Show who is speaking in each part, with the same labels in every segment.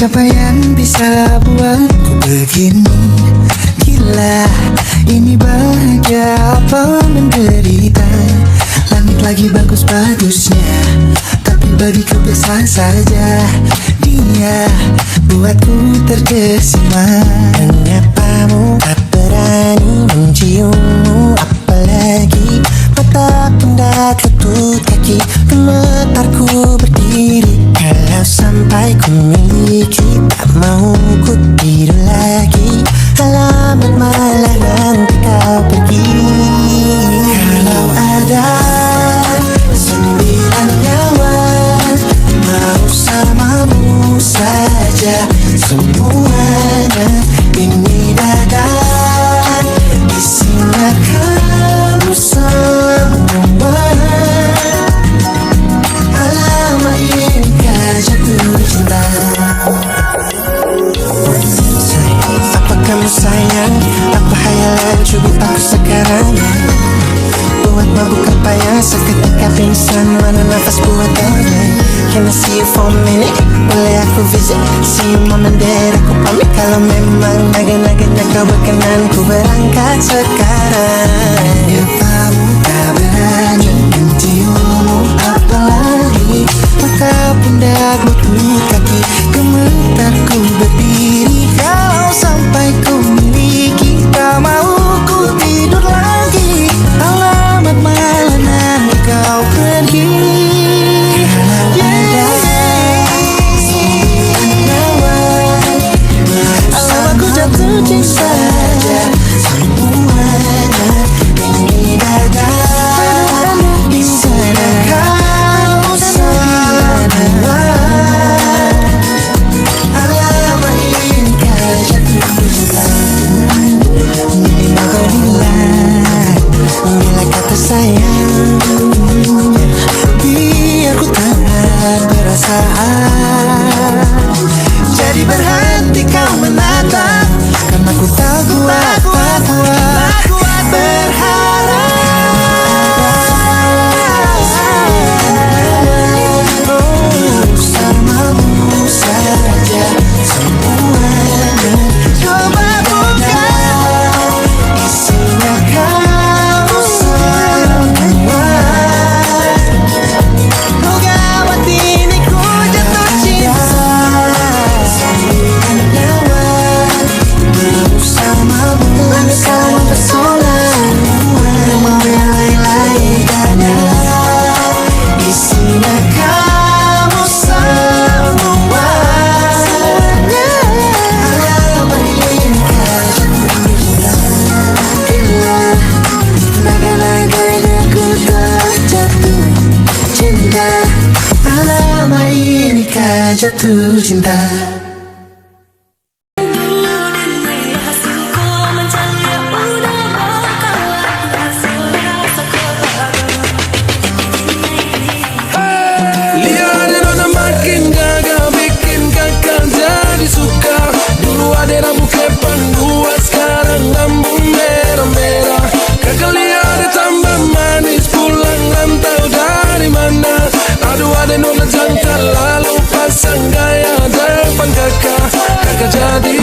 Speaker 1: Siapa yang bisa buatku begini? Gila, ini bahagia apa menderita? Langit lagi bagus-bagusnya, tapi bagiku biasa saja. Dia buatku terkesima. Menyapamu tak berani menciummu, apalagi mata pundak lutut kaki. Gemetarku berdiri kalau sampai ku miliki. Tak mau ku tidur lagi, alamat malah nanti kau pergi. Kalau ada 9 nyawa, mau samamu saja semuanya. Ini dada isinya kamu semua. Alamak inikah jatuh cinta? Apa kamu sayang? Apa hayalan cubit aku sekarang? Buat mabuk apa yang seketika pingsan? Mana nafas buat damai? Can I see you for a minute? Boleh aku visit? See you mama and dad, aku pamit. Kalau memang naga-naganya kau berkenan, ku berangkat sekarang. Ya kamu tak berani menciummu, apalagi mata pundak lutut kaki. Gemetarku berdiri kalau sampai ku miliki. Tak mau ku tidur lagi, alamat malah nanti kau pergi. Jatuh cinta saja semuanya. Ini dada di sana kau semua. Alamak inikah jatuh cinta? Bila bila kata sayang, biar ku tahan perasaan. Jadi berhenti kau menatap, karena ku tak kuat berharap. Bersamamu saja semuanya. Coba buka, isinya kamu semua. Oh gawat ini ku jatuh cinta. Bersama pesona, mau yang lain-lain ada. Isinya kamu semua. Alamat inikah jatuh cinta? Gila, naga-naganya ku tak jatuh cinta. Alamat inikah jatuh cinta?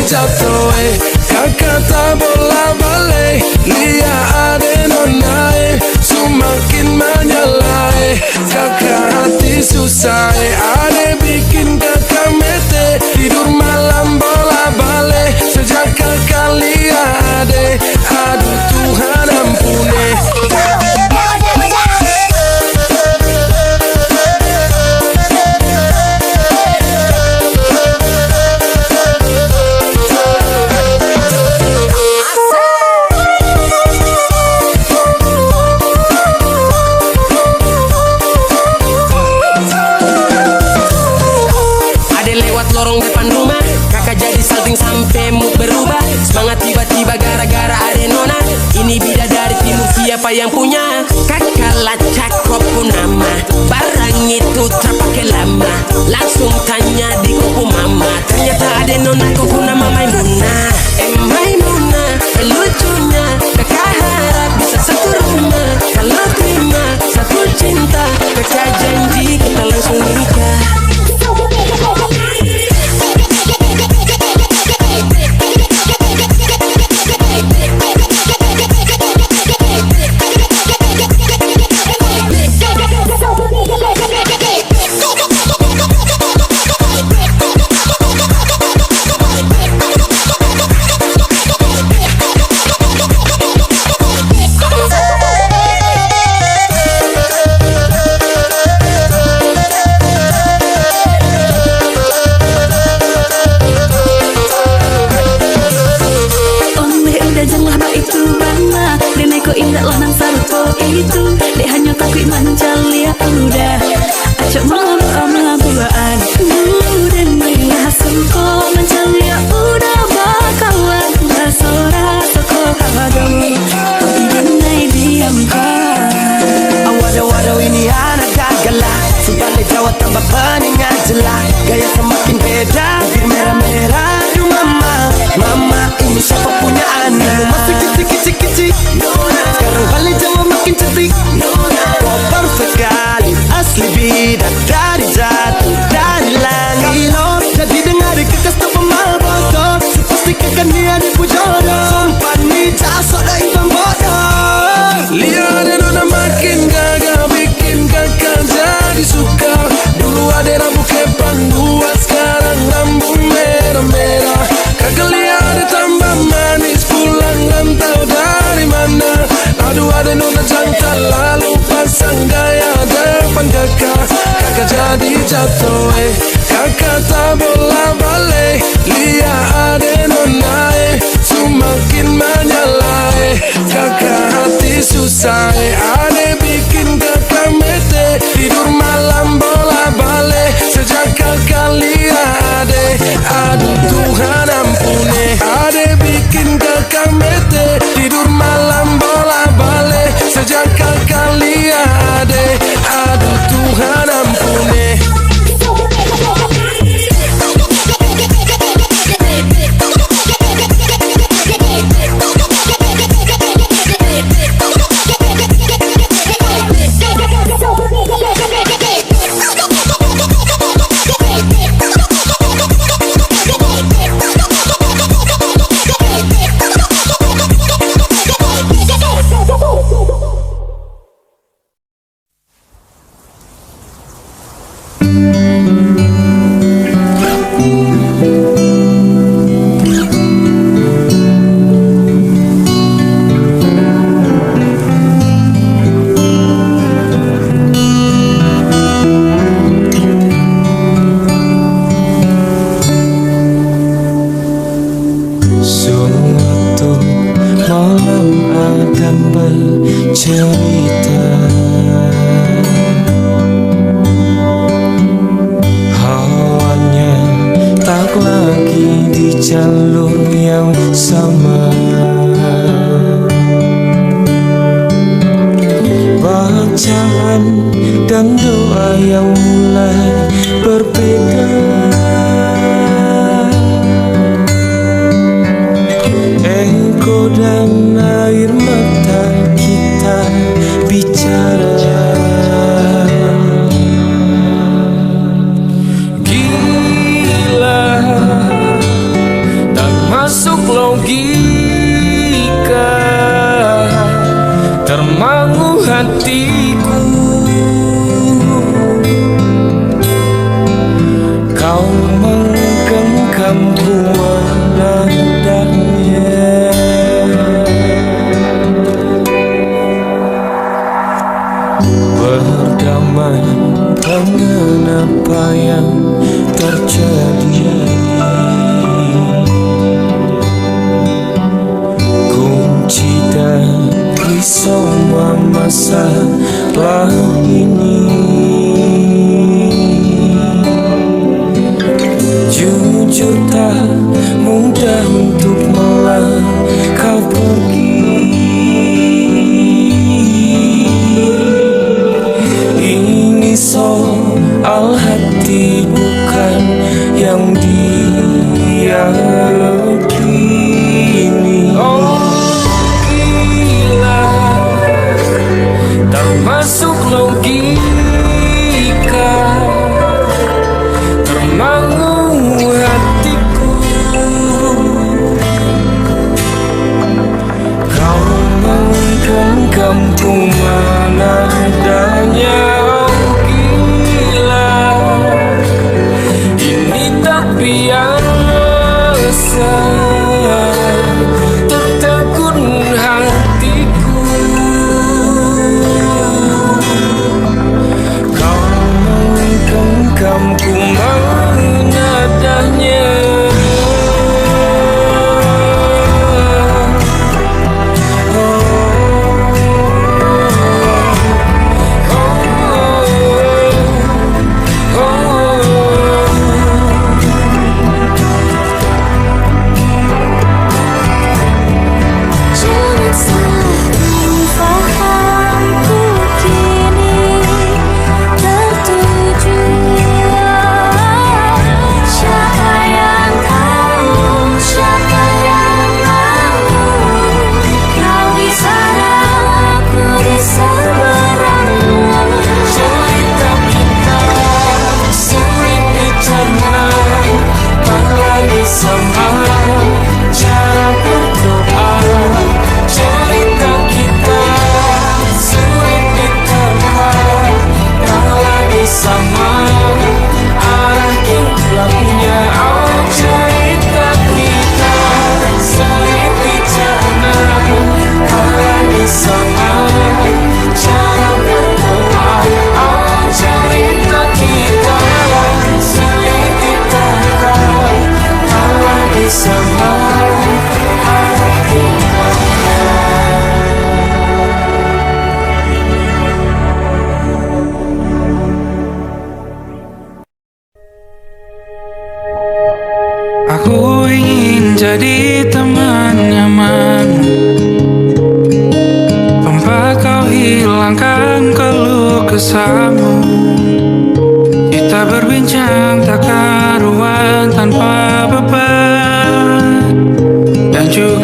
Speaker 2: Jatuh, kakak tak bola balik. Lihat ada nona, semakin menyalai. Kakak hati susah, ada bikin kakak mete. Tidur malam bola balik. Sejak kakak lihat, aduh Tuhan ampuni. Sampai mood berubah, semangat tiba-tiba gara-gara ada nona. Ini bidadari timur, siapa yang punya? Kakak lacak kopu nama, barang itu terpakai lama. Langsung tanya di kopu mama, ternyata ada nona kopu nama Maimunah. Maimunah, lucunya kakak harap bisa satu rumah. Kalau terima satu cinta, kakak janji kita langsung nikah.
Speaker 3: ade bikin kakak mete. Tidur malam bola balik sejak kakak lihat ade. Aduh Tuhan ampuni.
Speaker 4: Cerita hawanya tak lagi di jalur yang sama. Bacaan dan doa yang mulai berbeda. Ego dan air mata kita bicara. Gila, tak masuk logika, termangu hatiku. Kau menggenggam nadanya. Berdamai dengan apa yang terjadi. Kunci dari semua masalah ini. Jujur tak mudah untuk melangkah pergi. Ini soal hati bukan yang diyakini. Oh gila, tak masuk logika.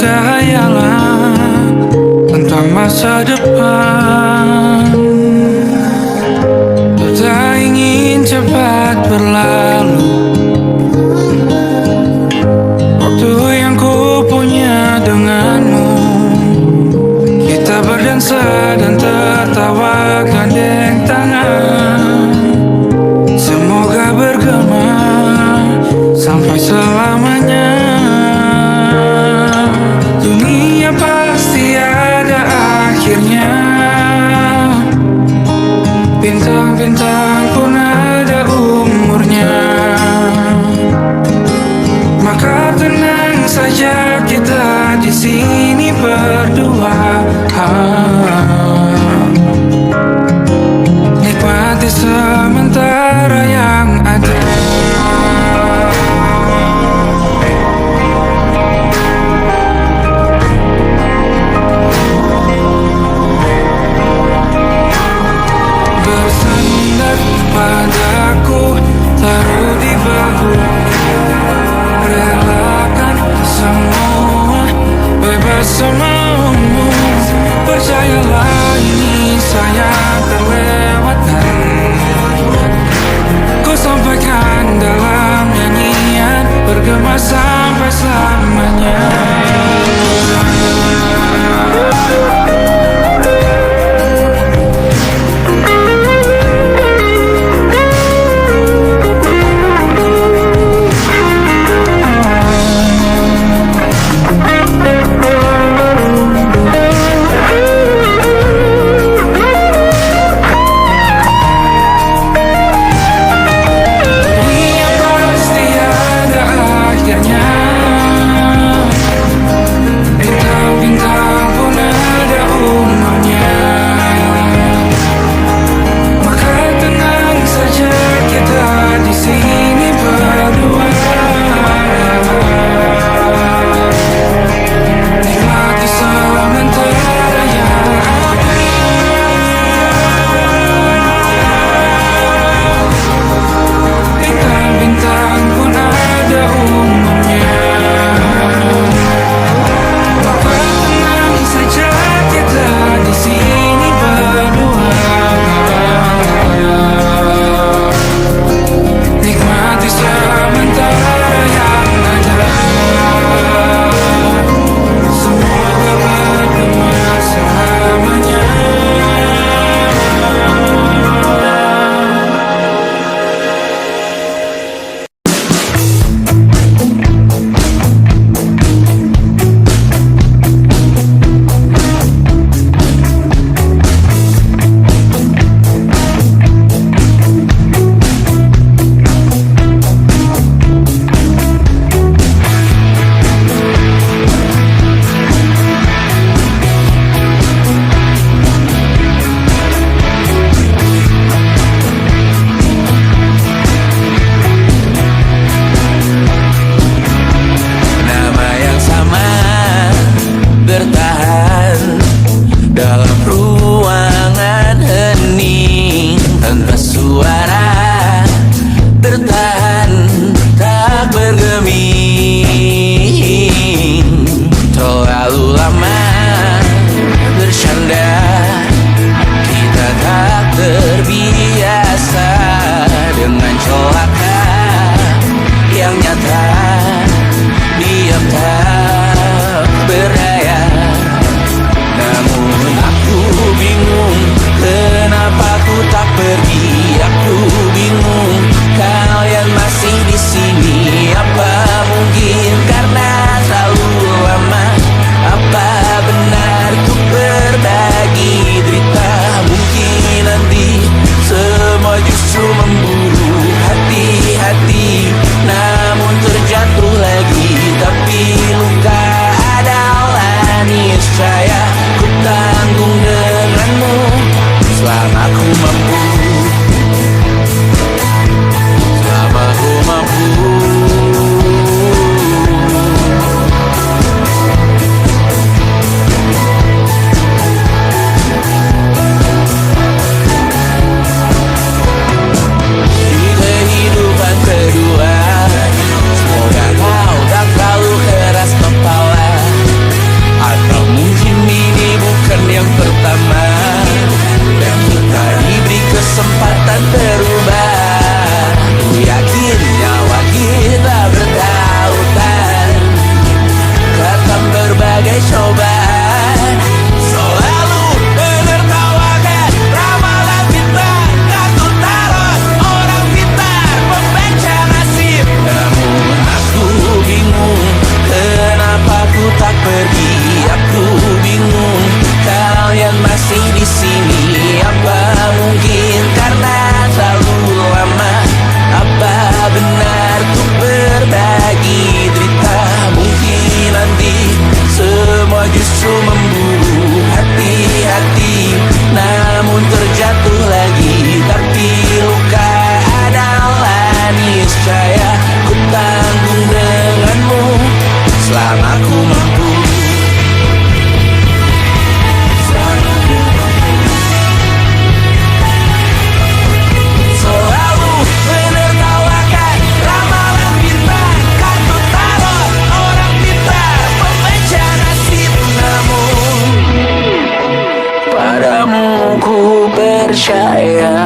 Speaker 4: berkhayalan tentang masa depan. Tak ingin cepat berlalu waktu yang ku punya denganmu. Kita berdansa dan tertawa gandeng tangan. Semoga bergema sampai selamanya. Dunia pasti ada akhirnya. Bintang-bintang pun ada umurnya. Maka tenang saja kita di sini berdua. Nikmati sementara yang ada. Bersandar padaku, taruh di bahu, relakan semua, bebas semaumu. Percayalah ini sayang terlewatkan. Ku sampaikan dalam nyanyian, bergema sampai selamanya.
Speaker 2: Namun terjatuh lagi, tapi
Speaker 5: nafsu memburu. Hati-hati, namun terjatuh lagi. Tapi luka adalah niscaya. Ku tanggung denganmu selama ku mampu. Selalu menertawakan ramalan bintang. Kartu tarot orang pintar, pembaca nasib. Namun padamu ku percaya.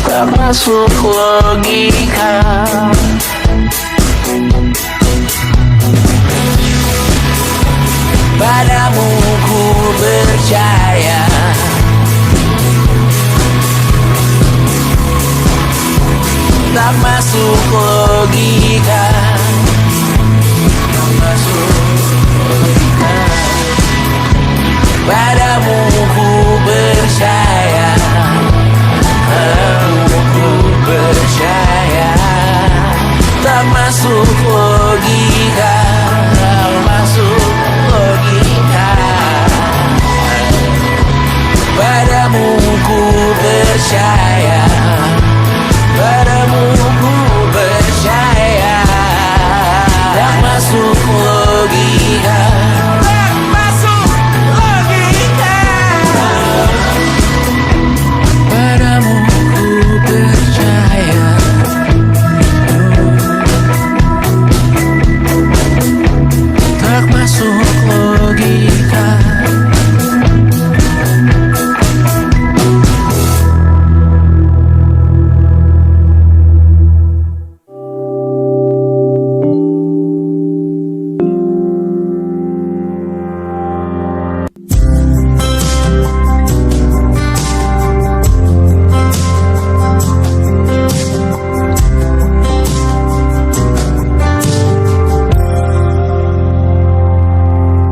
Speaker 5: Tak masuk logika. Padamu ku percaya. Tak masuk logika. Tak masuk logika. Padamu ku percaya. Padamu ku percaya. Tak masuk logika. Tak masuk logika. Padamu ku percaya. Padamu ku percaya. Tak masuk logika. Tak masuk logika. Padamu ku percaya. Tak masuk logika.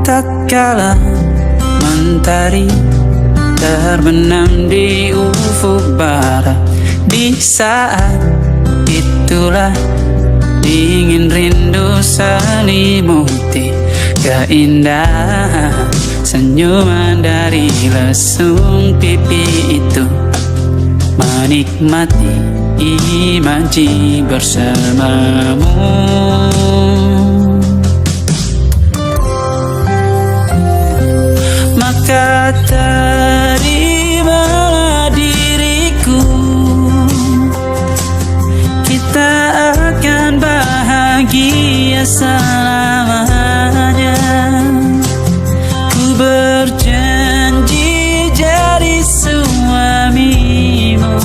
Speaker 6: Tatkala mentari terbenam di ufuk barat, di saat itulah dingin rindu selimuti keindahan senyuman dari lesung pipi itu. Menikmati imaji bersamamu. Maka terimalah diriku, kita akan bahagia selamanya. Ku berjanji jadi suamimu,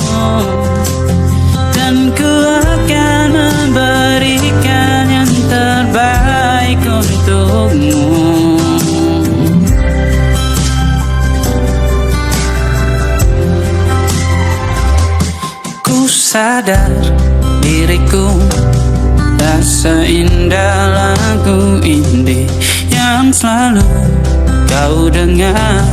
Speaker 6: dan ku akan memberikan yang terbaik untukmu. Sadar diriku tak seindah lagu indie yang selalu kau dengar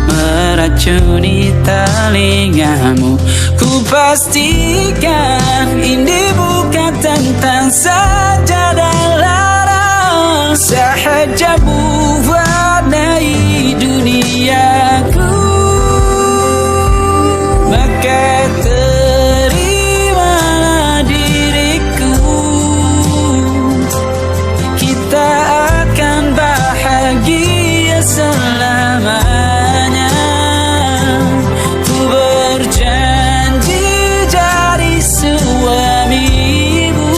Speaker 6: meracuni telingamu. Ku pastikan ini bukan tentang sajadah lara, sahaja mewarnai duniaku. Maka selamanya. Ku berjanji jadi suamimu,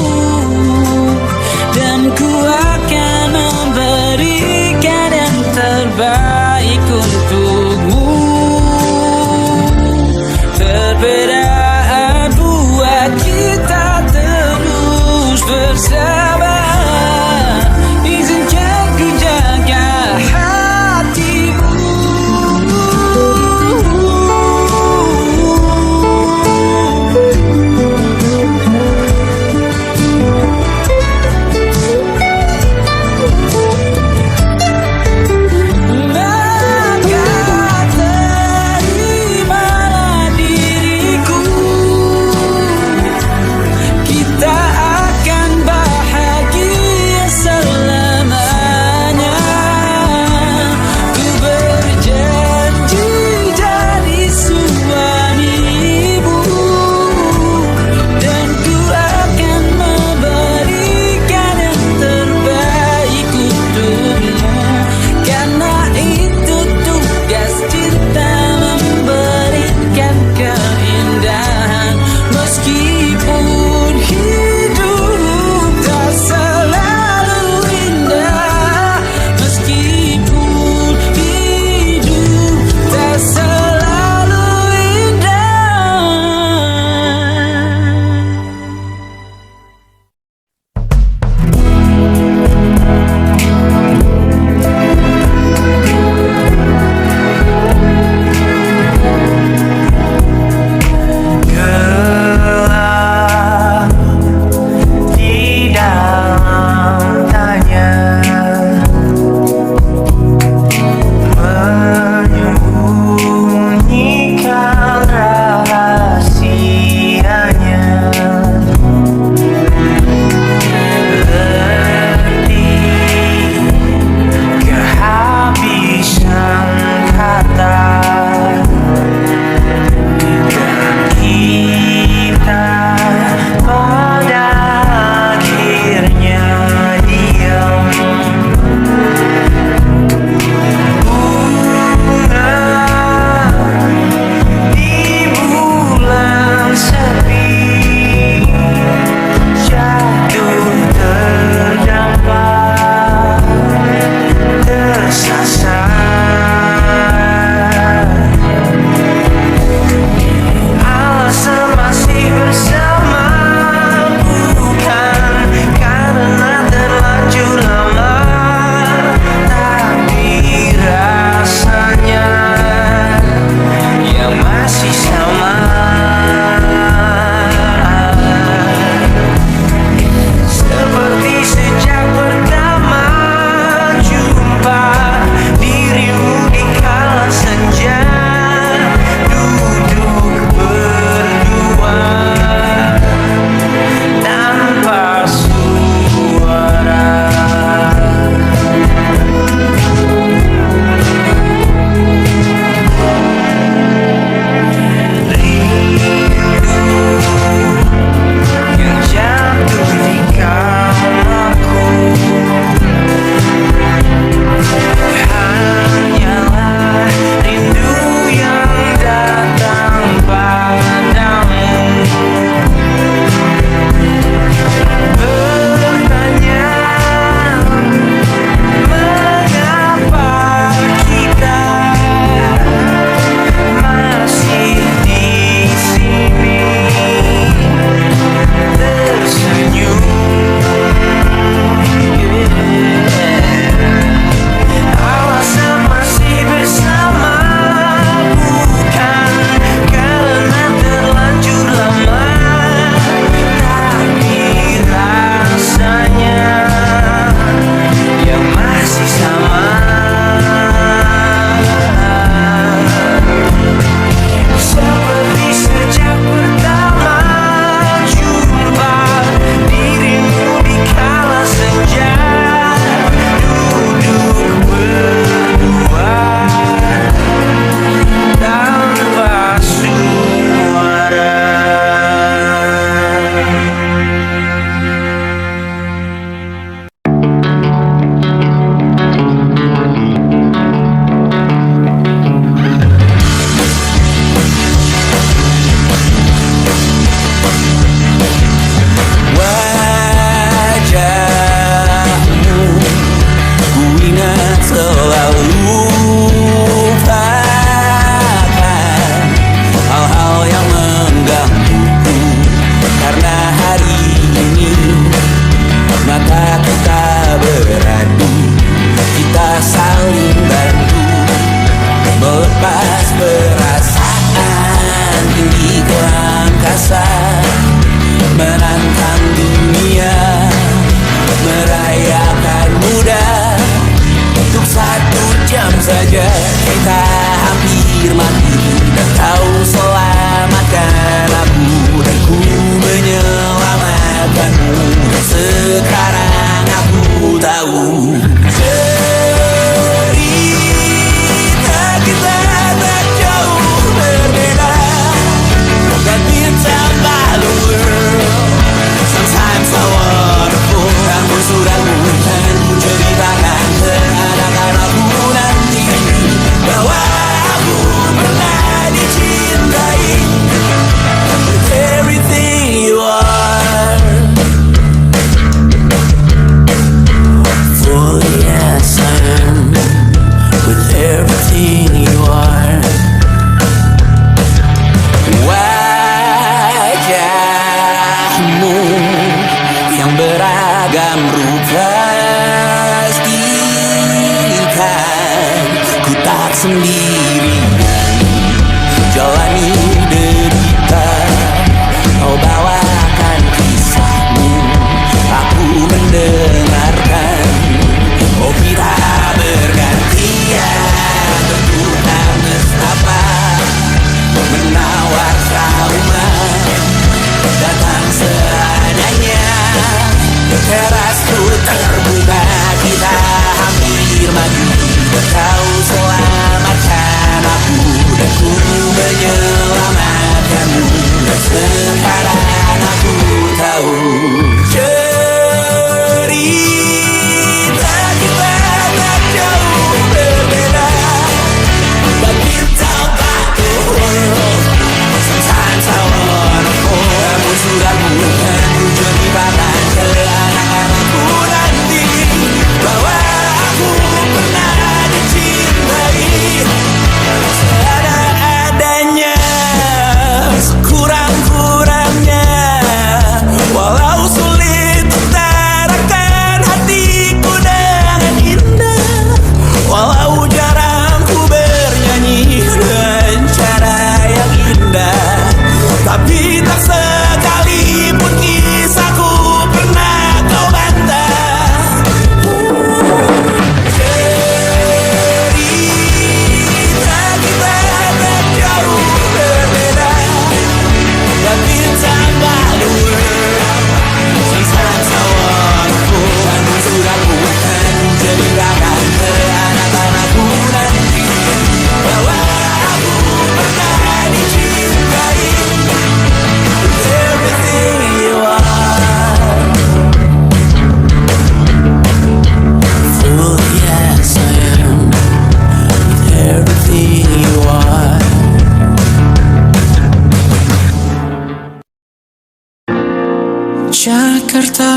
Speaker 5: Jakarta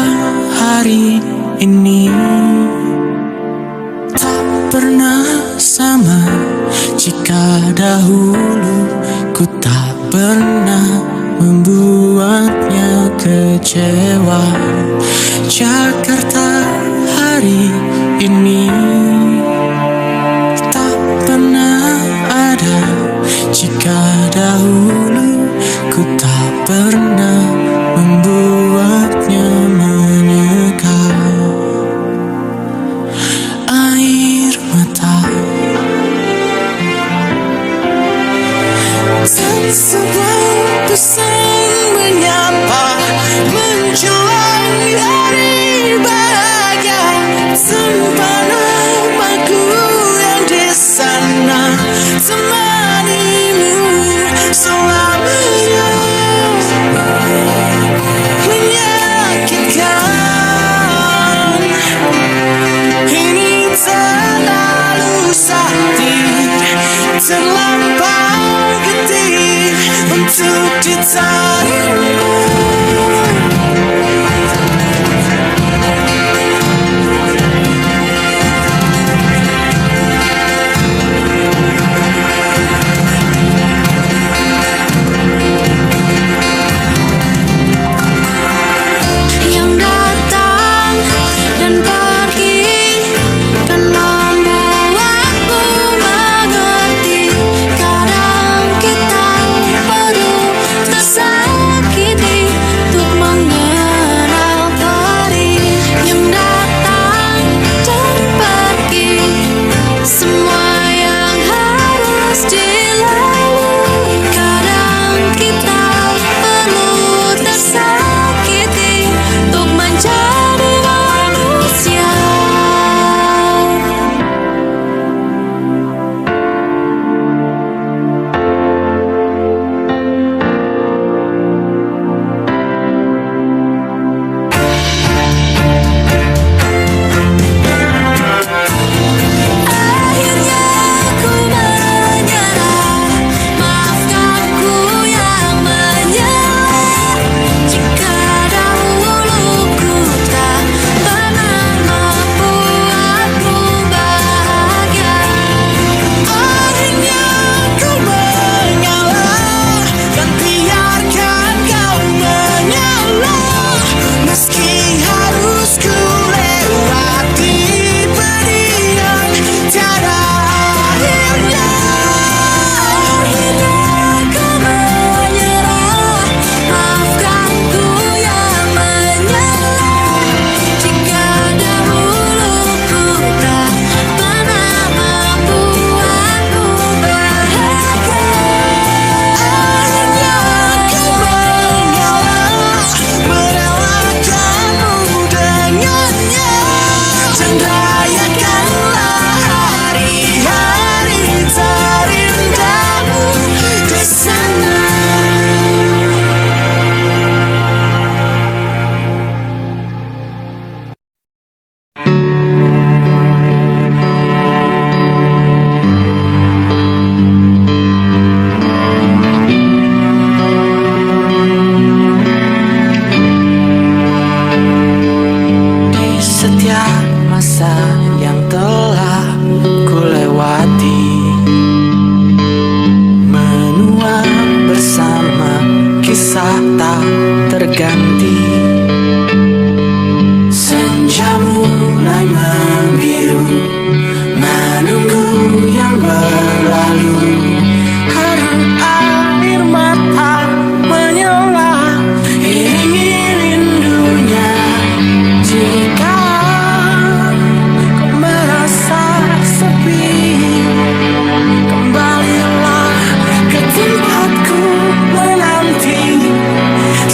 Speaker 5: hari ini tak pernah sama jika dahulu ku tak pernah membuatnya kecewa. Jakarta hari ini tak pernah ada jika dahulu ku tak pernah membuatnya menyekal. Air mata dan sebuah pesan menyapa menjulang hari bahagia tanpa namaku yang di sana temanimu selamanya. Menyakitkan ini terlalu sakit, terlampau getih untuk ditarik.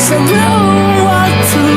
Speaker 5: Sebelum waktu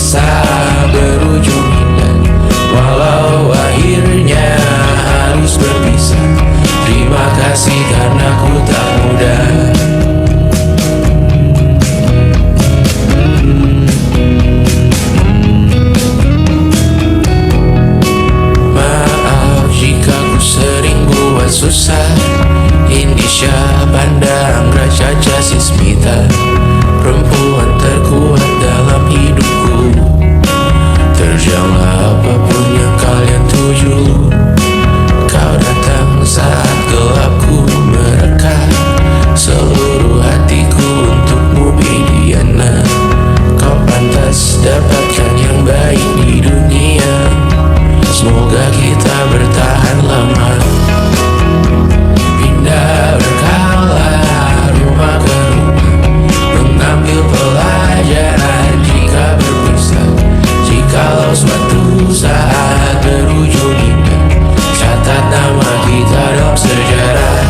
Speaker 7: saat berujung indah. Walau akhirnya harus berpisah, terima kasih karena ku tak mudah. Maaf jika ku sering buat susah. Indonesia pandang Raja Jasismita, perempuan terkuat dalam hidupku. Terjanglah apapun yang kalian tuju. Kau datang saat gelapku mereka, seluruh hatiku untukmu Bidiana. Kau pantas dapatkan yang baik di dunia. Semoga kita bertahan lama. Pindah berkala rumah ke rumah, mengambil pelajaran jika berpisah. Jikalau suatu saat berujung indah, catat nama kita dalam sejarah.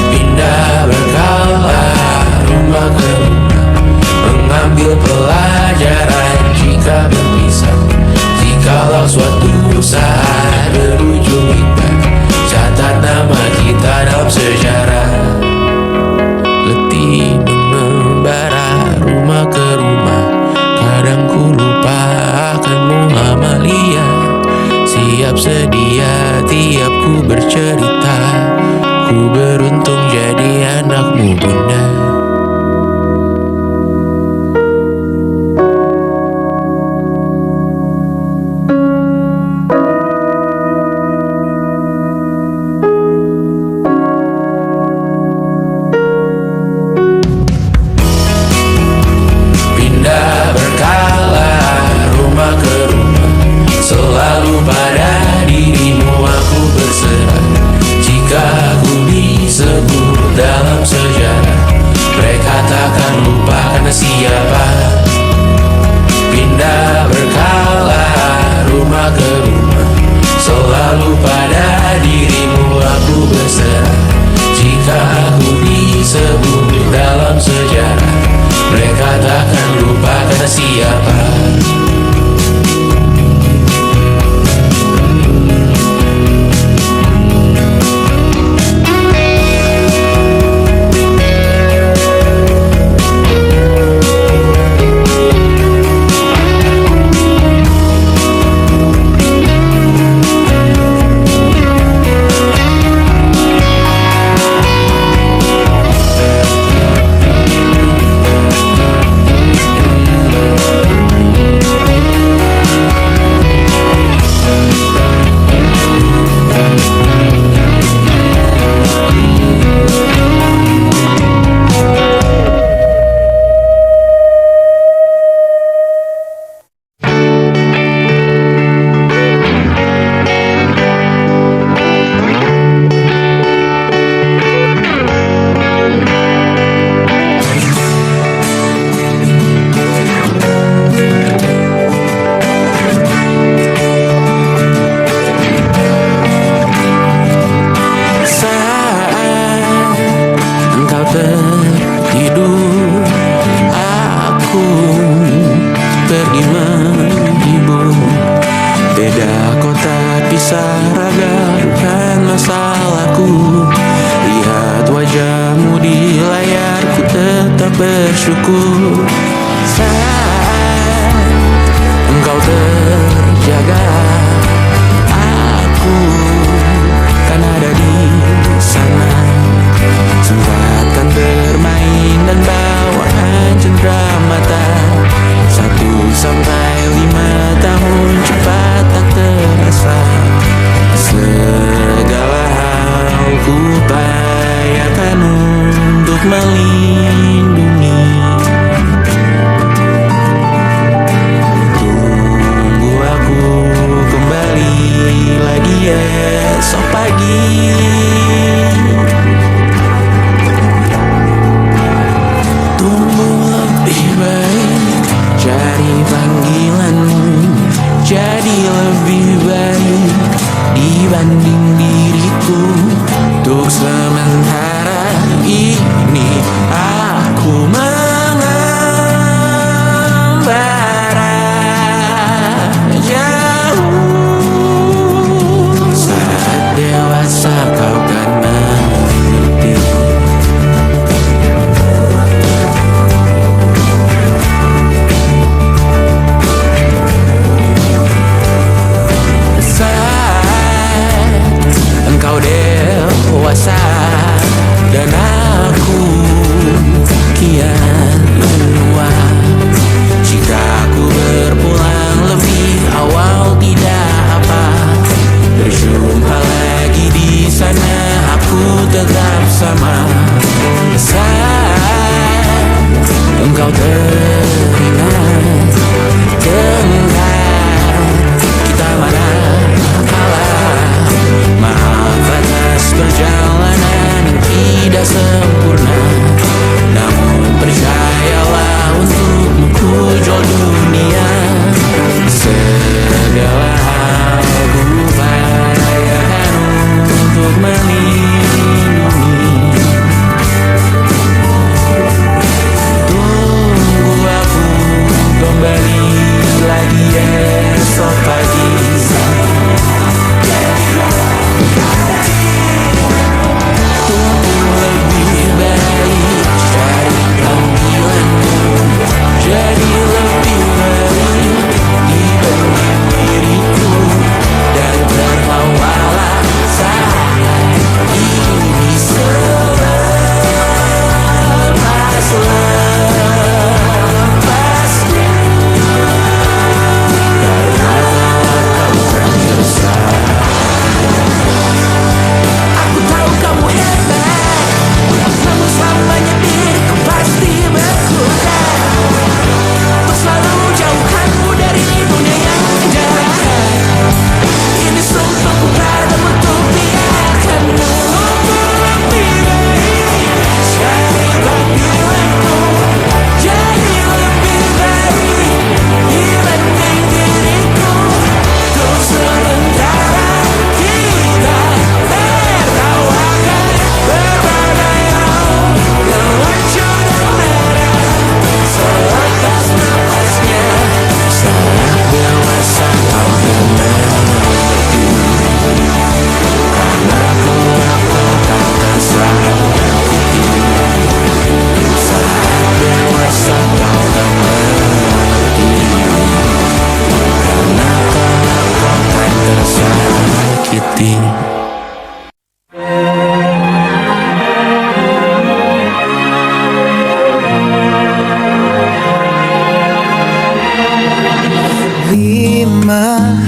Speaker 7: Pindah berkala rumah ke rumah, mengambil pelajaran jika berpisah. Jikalau suatu saat berujung indah, catat nama kita dalam sejarah. Letih mengembara rumah ke rumah, kadang ku lupa akanmu Amalia. Siap sedia tiap ku bercerita, ku beruntung jadi anakmu bunda. Selalu pada dirimu aku berserah. Jika aku disebut dalam sejarah, mereka takkan lupa karena siapa. Pindah berkala rumah ke rumah, selalu pada dirimu aku berserah. Jika aku disebut dalam sejarah, mereka takkan lupa karena siapa. Bersyukur saat engkau terjaga, aku kan ada di sana. Sempatkan bermain dan bawaan cenderamata. 1 sampai 5 tahun cepat tak terasa. Segala hal ku upayakan untuk melindungi. Tunggu aku kembali lagi esok pagi. Tumbuh lebih baik, cari panggilanmu. Jadi lebih baik dibanding diriku. Untuk sementara ini aku mengembara.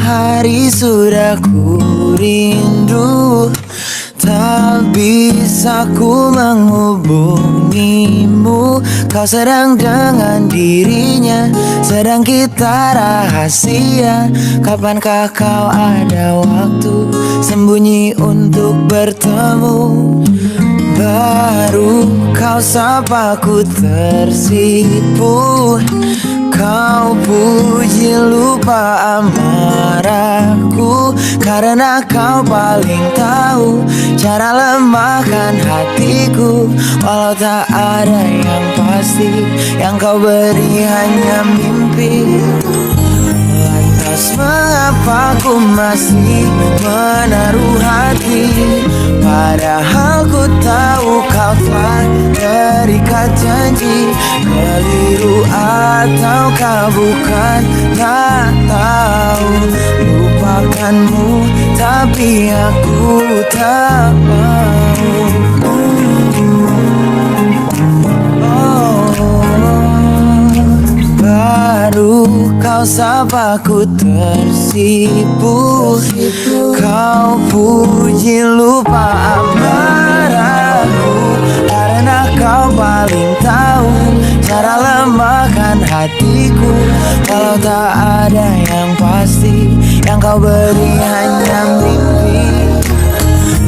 Speaker 7: hari sudah ku rindu, tak bisa ku menghubungimu. Kau sedang dengan dirinya, sedang kita rahasia. Kapankah kau ada waktu sembunyi untuk bertemu? Baru kau sapa ku tersipu. Kau puji lupa amarahku, karena kau paling tahu cara lemahkan hatiku. Walau tak ada yang pasti, yang kau beri hanya mimpi. Lantas mengapa ku masih menaruh hati, padahal ku tahu kau telah terikat janji. Keliru ataukah bukan, tak tahu. Lupakanmu tapi aku tak mau. Baru kau sapa ku tersipu. Kau puji lupa amarahku, karena kau paling tahu cara lemahkan hatiku. Walau tak ada yang pasti, yang kau beri hanya mimpi.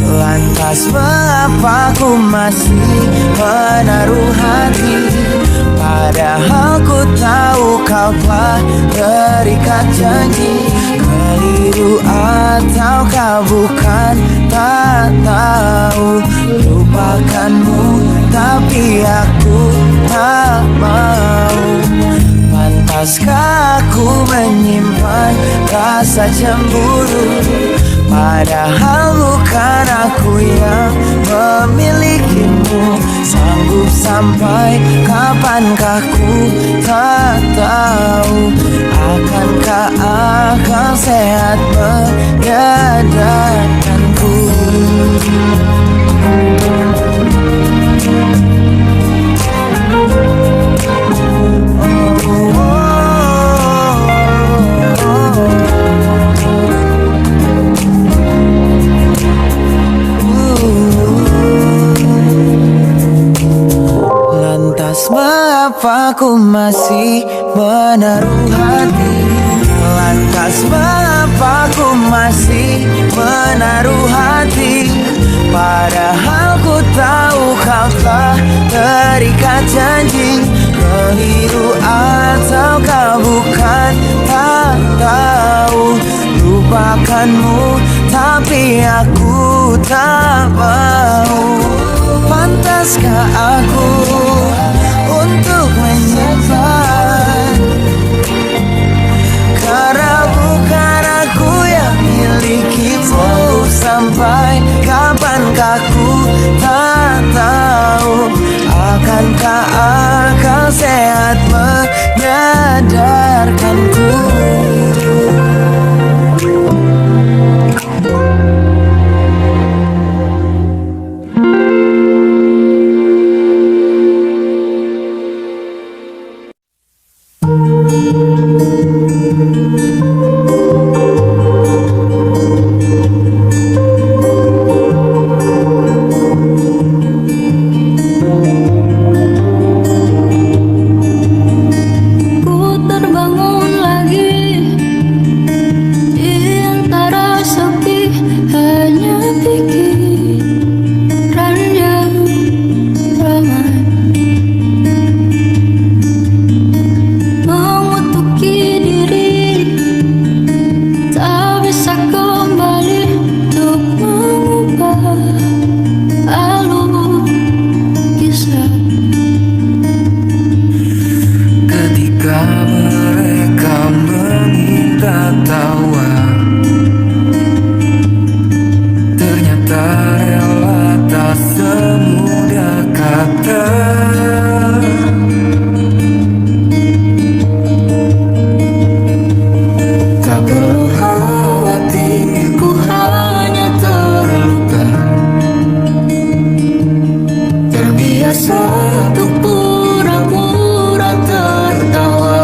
Speaker 7: Lantas mengapa ku masih menaruh hati, padahal ku tahu kau telah terikat janji. Keliru ataukah bukan, tak tahu. Lupakanmu tapi aku tak mau. Pantaskah aku menyimpan rasa cemburu, padahal bukan aku yang memilikimu. Sanggup sampai kapankah ku tak tahu. Akankah akal sehat menyadarkanku? Lantas mengapa ku masih menaruh hati? Lantas mengapa ku masih menaruh hati, padahal ku tahu kau telah terikat janji. Keliru ataukah bukan, tak tahu. Lupakanmu tapi aku tak mau. Pantaskah aku untuk menyimpan, karena bukan aku yang milikimu. Sampai kapankah ku tak tahu. Akankah akal sehat menyadarkanku?
Speaker 4: Terbiasa untuk pura-pura tertawa.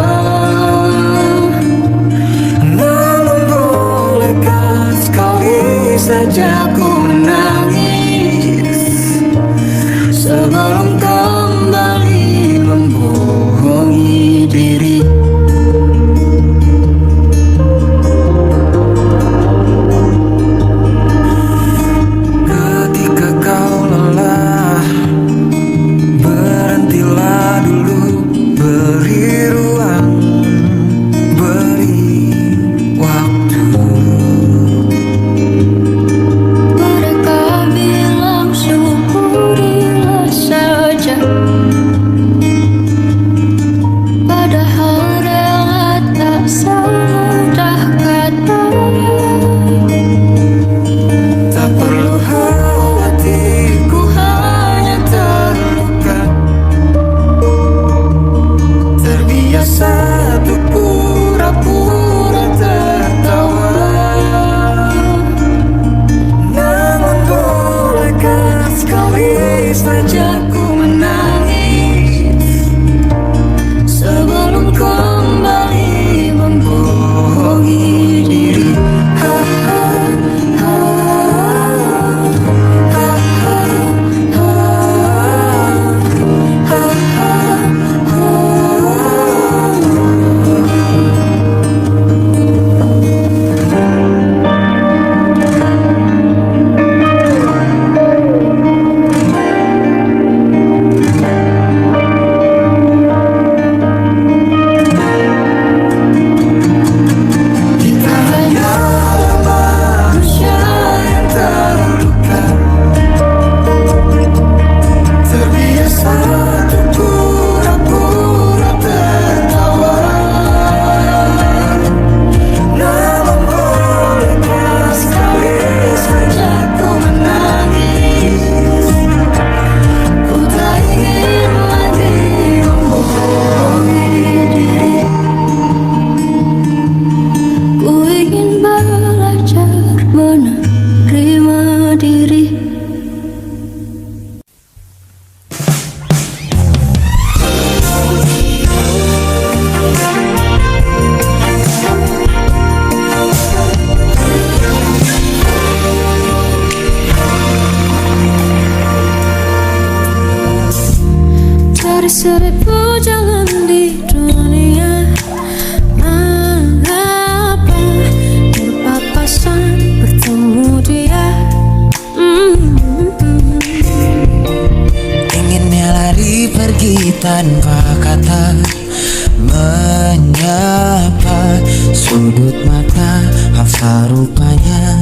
Speaker 7: Sudut mata hafal rupanya.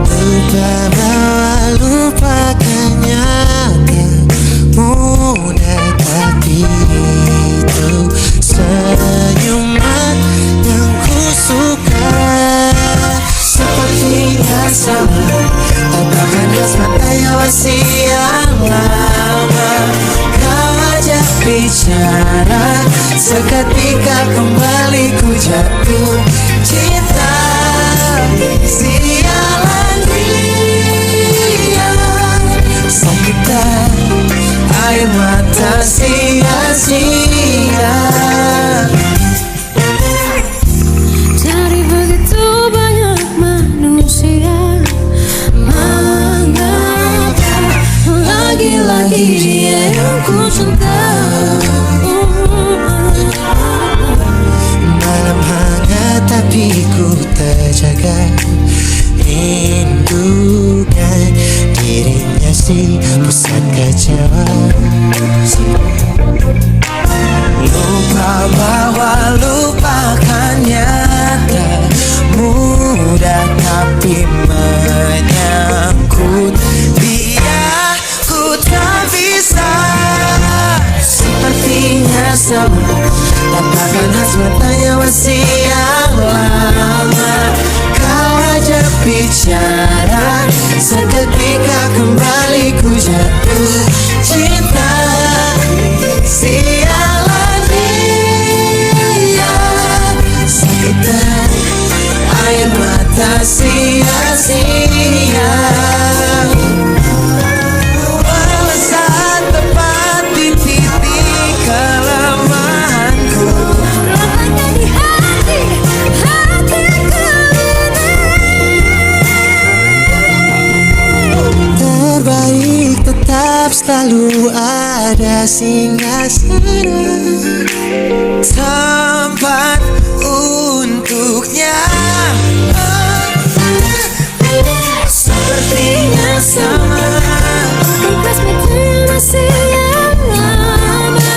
Speaker 1: Lupa bahwa lupakannya tak mudah, tapi itu senyuman yang ku suka. Sepertinya sama tatapan khas matanya masih yang lama. Kau ajak bicara, seketika kembali ku jatuh cinta. Sialan dia, sakitan air mata sia-sia.
Speaker 8: Dari begitu banyak manusia, mengapa lagi-lagi dia yang ku cinta.
Speaker 1: Malam hangat tapi ku terjaga, rindukan dirinya si pusat kecewa.
Speaker 7: Lupa bahwa lupakannya tak mudah, tapi menyangkut dia ku tak bisa. Sepertinya sama tatapan khas matanya masih yang lama. Kau ajak bicara, seketika kembali ku jatuh cinta. Sialan dia, sakitan air mata sia-sia. Walau saat tepat di titik kelemahanku,
Speaker 8: Rohanya di hatiku ini.
Speaker 1: Terbaik tetap selalu ada singgahsana,
Speaker 7: tempat untuknya. Sepertinya sama
Speaker 8: Bekas matanya masih yang lama.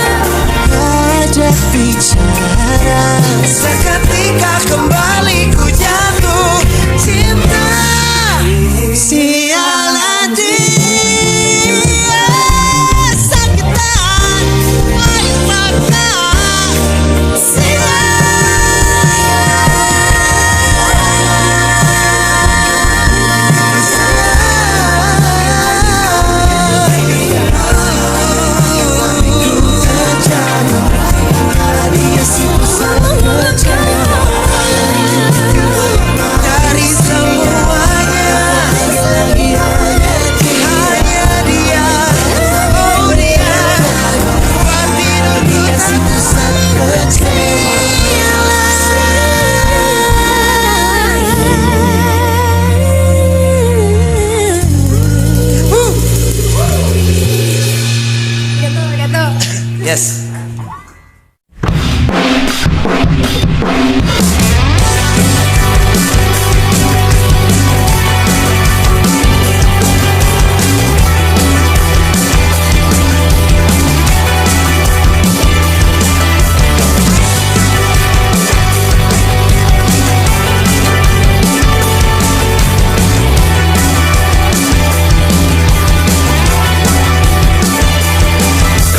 Speaker 1: ajak bicara.
Speaker 7: seketika kembali ku jatuh cinta.
Speaker 1: Sialan dia, sakitan air mata
Speaker 7: dari semuanya. Hanya dia, oh dia, buat hidupku tak pusat Yes.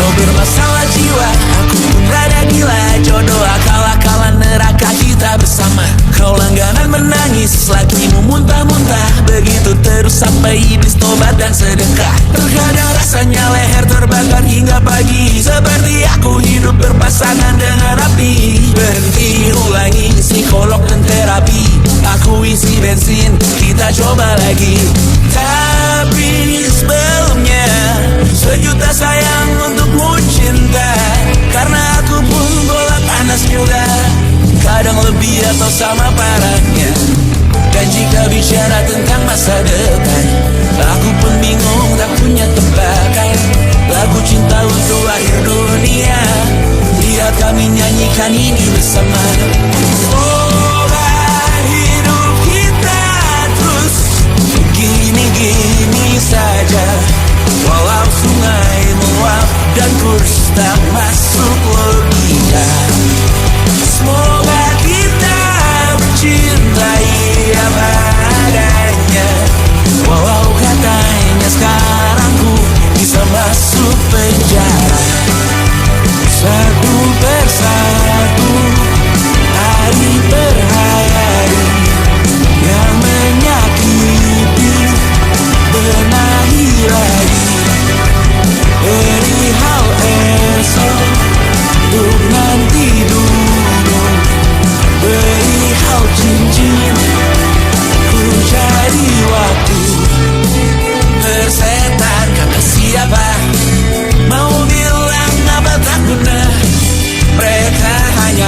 Speaker 5: Kau bermasalah jiwa, aku pun rada gila. Jodoh akal-akalan neraka kita bersama. Kau langganan menangis, lakimu muntah-muntah. Begitu terus sampai iblis tobat dan sedekah. Terkadang rasanya leher terbakar hingga pagi. Seperti aku hidup berpasangan dengan api. Berhenti ulangi psikolog dan terapi. Aku isi bensin, kita coba lagi. Tapi sebelumnya sejuta sayang untukmu cinta. Karena aku pun bola panas juga, kadang lebih atau sama parahnya. Dan jika bicara tentang masa depan, aku pun bingung tak punya tebakan. Lagu cinta untuk akhir dunia, lihat kami nyanyikan ini bersama. Semoga hidup kita terus gini-gini saja. Walau sungai meluap dan kurs tak masuk logika.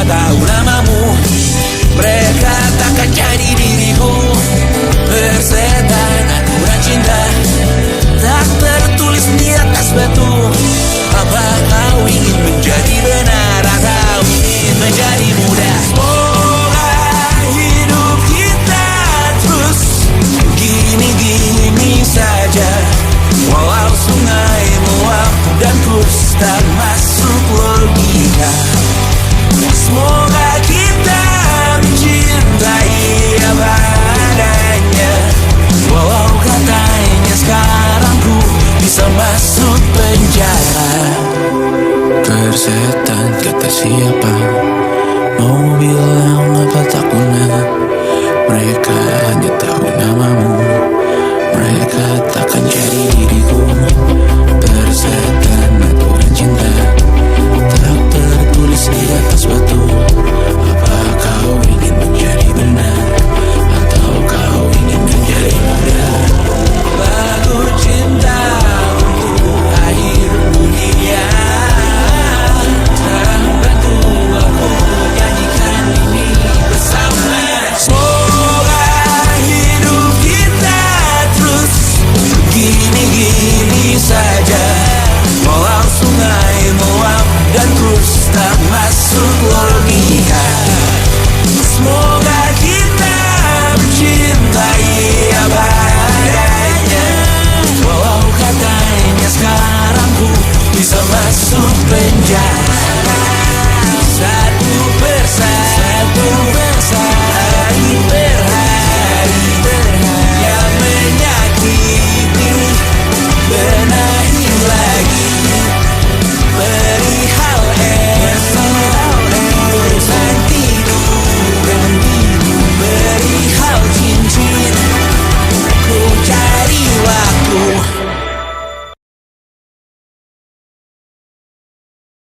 Speaker 5: tak tahu namamu. Mereka takkan jadi diriku. Persetan aturan cinta tak tertulis di atas batu. Apa kau ingin menjadi benar atau ingin menjadi muda? Semoga hidup kita terus gini-gini saja. Walau sungai meluap dan kurs tak masuk logika. Semoga kita mencintai apa adanya. Walau katanya sekarang ku bisa masuk penjara. Persetan kata siapa? Mau bilang apa tak guna. Mereka hanya tahu namamu. Mereka takkan jadi diriku. Persetan aturan cinta